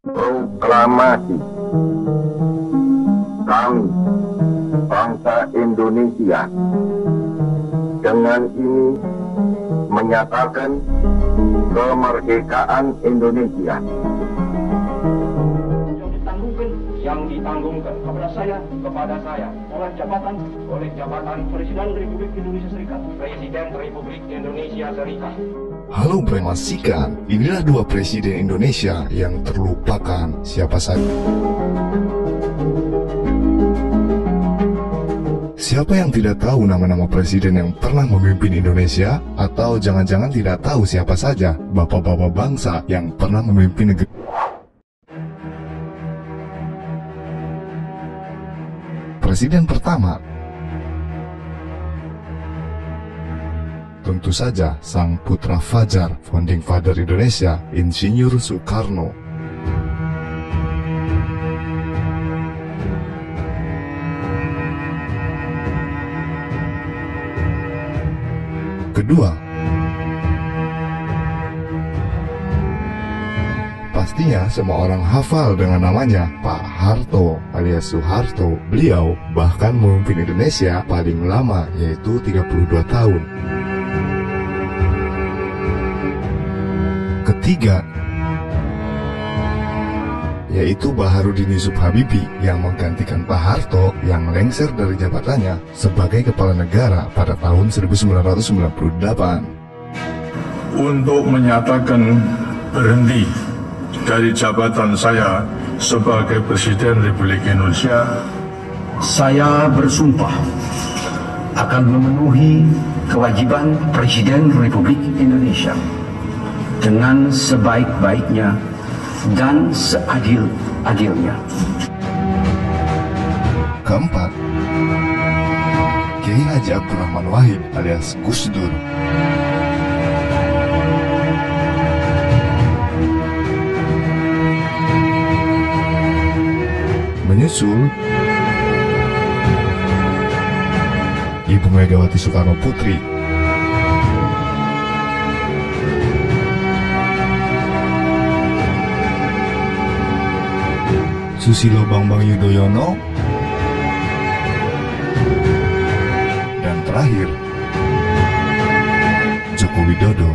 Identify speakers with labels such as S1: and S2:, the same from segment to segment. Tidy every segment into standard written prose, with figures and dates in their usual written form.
S1: Proklamasi kami, bangsa Indonesia, dengan ini menyatakan kemerdekaan Indonesia.
S2: Yang ditanggungkan kepada saya oleh jabatan Presiden Republik Indonesia Serikat, Presiden Republik Indonesia Serikat.
S3: Halo Premasikan, inilah dua presiden Indonesia yang terlupakan. Siapa saja? Siapa yang tidak tahu nama-nama presiden yang pernah memimpin Indonesia? Atau jangan-jangan tidak tahu siapa saja bapak-bapak bangsa yang pernah memimpin negeri? Presiden pertama, tentu saja sang putra fajar, founding father Indonesia, Insinyur Soekarno. Kedua, pastinya semua orang hafal dengan namanya Pak Harto alias Soeharto. Beliau bahkan memimpin Indonesia paling lama, yaitu 32 tahun. Ketiga, yaitu Baharudin Yusuf Habibie yang menggantikan Pak Harto yang lengser dari jabatannya sebagai kepala negara pada tahun 1998.
S4: Untuk menyatakan berhenti dari jabatan saya sebagai Presiden Republik Indonesia,
S5: saya bersumpah akan memenuhi kewajiban Presiden Republik Indonesia dengan sebaik-baiknya dan seadil-adilnya.
S3: Keempat, Kiai Haji Abdurrahman Wahid alias Gus Dur. Menyusul Ibu Megawati Soekarno Putri, Susilo Bambang Yudhoyono, dan terakhir Joko Widodo.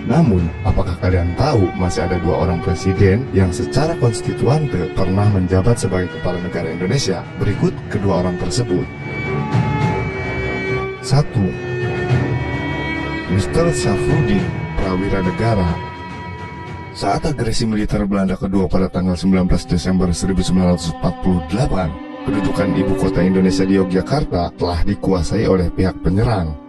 S3: Namun, apakah kalian tahu masih ada dua orang presiden yang secara konstituante pernah menjabat sebagai kepala negara Indonesia? Berikut kedua orang tersebut. 1. Mr. Safrudin Prawira Negara. Saat agresi militer Belanda kedua pada tanggal 19 Desember 1948, kedudukan ibu kota Indonesia di Yogyakarta telah dikuasai oleh pihak penyerang.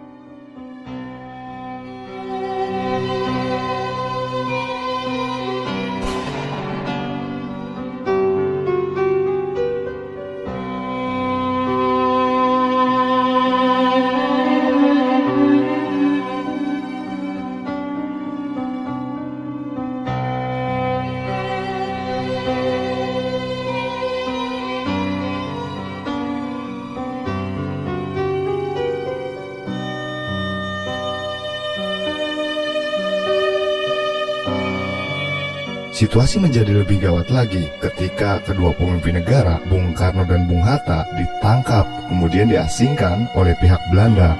S3: Situasi menjadi lebih gawat lagi ketika kedua pemimpin negara, Bung Karno dan Bung Hatta, ditangkap kemudian diasingkan oleh pihak Belanda.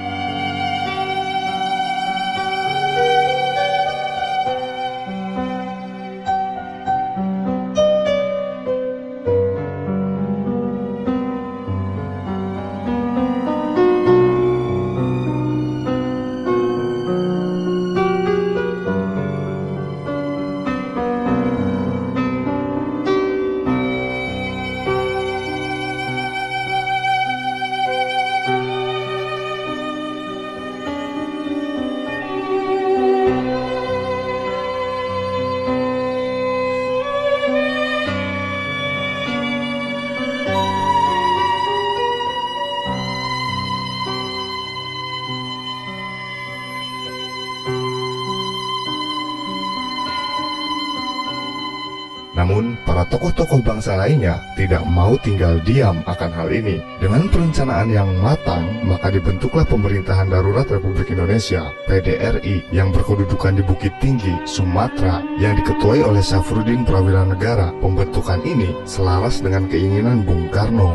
S3: Namun, para tokoh-tokoh bangsa lainnya tidak mau tinggal diam akan hal ini. Dengan perencanaan yang matang, maka dibentuklah Pemerintahan Darurat Republik Indonesia, PDRI, yang berkedudukan di Bukit Tinggi, Sumatera, yang diketuai oleh Syafruddin Prawira Negara. Pembentukan ini selaras dengan keinginan Bung Karno.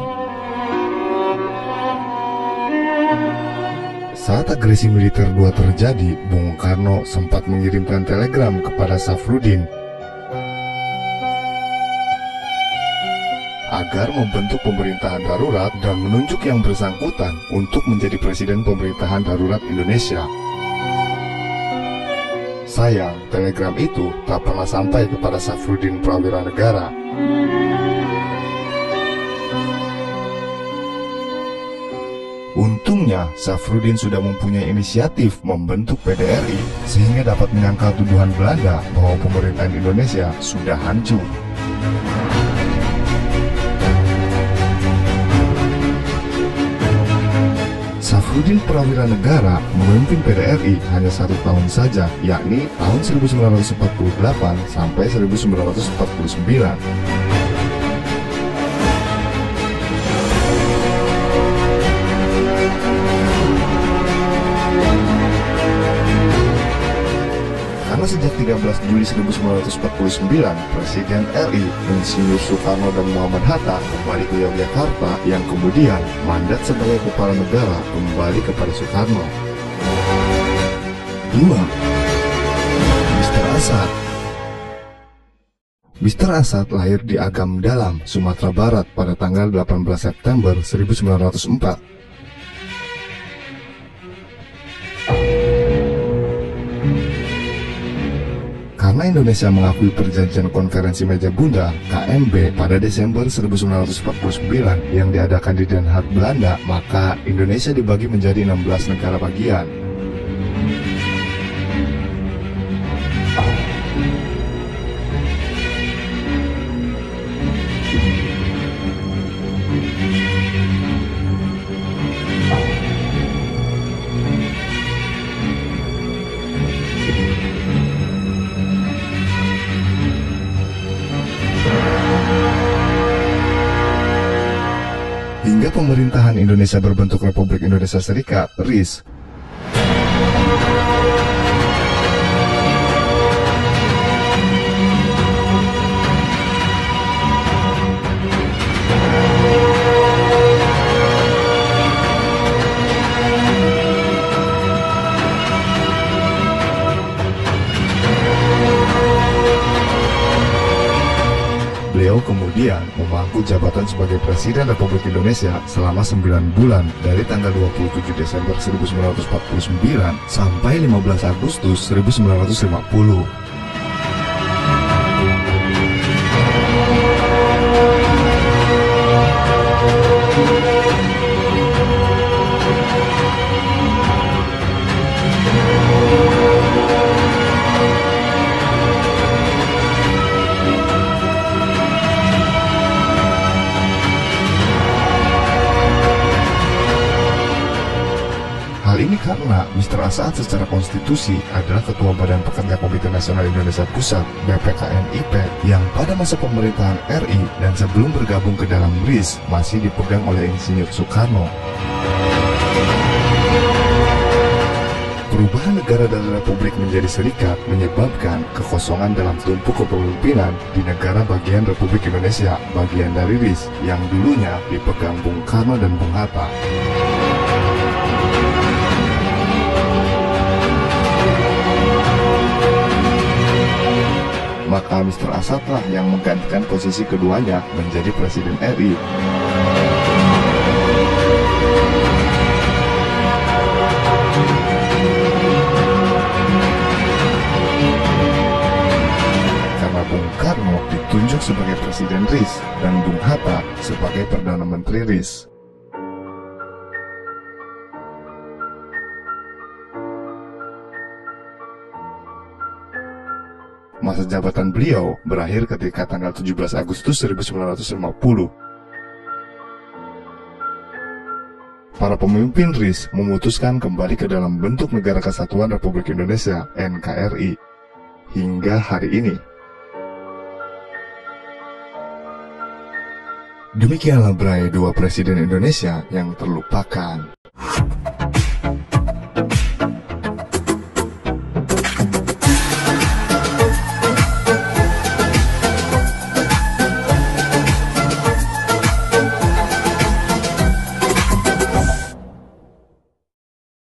S3: Saat agresi militer II terjadi, Bung Karno sempat mengirimkan telegram kepada Syafruddin agar membentuk pemerintahan darurat dan menunjuk yang bersangkutan untuk menjadi Presiden Pemerintahan Darurat Indonesia. Sayang, telegram itu tak pernah sampai kepada Syafruddin Prawira Negara. Untungnya, Syafruddin sudah mempunyai inisiatif membentuk PDRI sehingga dapat menyangkal tuduhan Belanda bahwa pemerintahan Indonesia sudah hancur. Syafruddin Prawira Negara memimpin PDRI hanya 1 tahun saja, yakni tahun 1948 sampai 1949. Karena sejak 13 Juli 1949, Presiden RI Insinyur Soekarno dan Muhammad Hatta kembali ke Yogyakarta, yang kemudian mandat sebagai kepala negara kembali kepada Soekarno. 2. Mr. Asad. Mr. Asad lahir di Agam Dalam, Sumatera Barat pada tanggal 18 September 1904. Karena Indonesia mengakui perjanjian konferensi meja bundar KMB pada Desember 1949 yang diadakan di Den Haag, Belanda, maka Indonesia dibagi menjadi 16 negara bagian. Hingga pemerintahan Indonesia berbentuk Republik Indonesia Serikat, RIS. Beliau kemudian memangku jabatan sebagai Presiden Republik Indonesia selama 9 bulan dari tanggal 27 Desember 1949 sampai 15 Agustus 1950. Hal ini karena Mr. Asad secara konstitusi adalah Ketua Badan Pekerja Komite Nasional Indonesia Pusat (BPKNIP) yang pada masa pemerintahan RI dan sebelum bergabung ke dalam RIS masih dipegang oleh Insinyur Soekarno. Perubahan negara dari republik menjadi serikat menyebabkan kekosongan dalam tumpuk kepemimpinan di negara bagian Republik Indonesia bagian dari RIS yang dulunya dipegang Bung Karno dan Bung Hatta. Maka Mr. Asad lah yang menggantikan posisi keduanya menjadi Presiden RI. Karena Bung Karno ditunjuk sebagai Presiden RIS dan Bung Hatta sebagai Perdana Menteri RIS. Masa jabatan beliau berakhir ketika tanggal 17 Agustus 1950. Para pemimpin RIS memutuskan kembali ke dalam bentuk Negara Kesatuan Republik Indonesia (NKRI) hingga hari ini. Demikianlah berai dua presiden Indonesia yang terlupakan.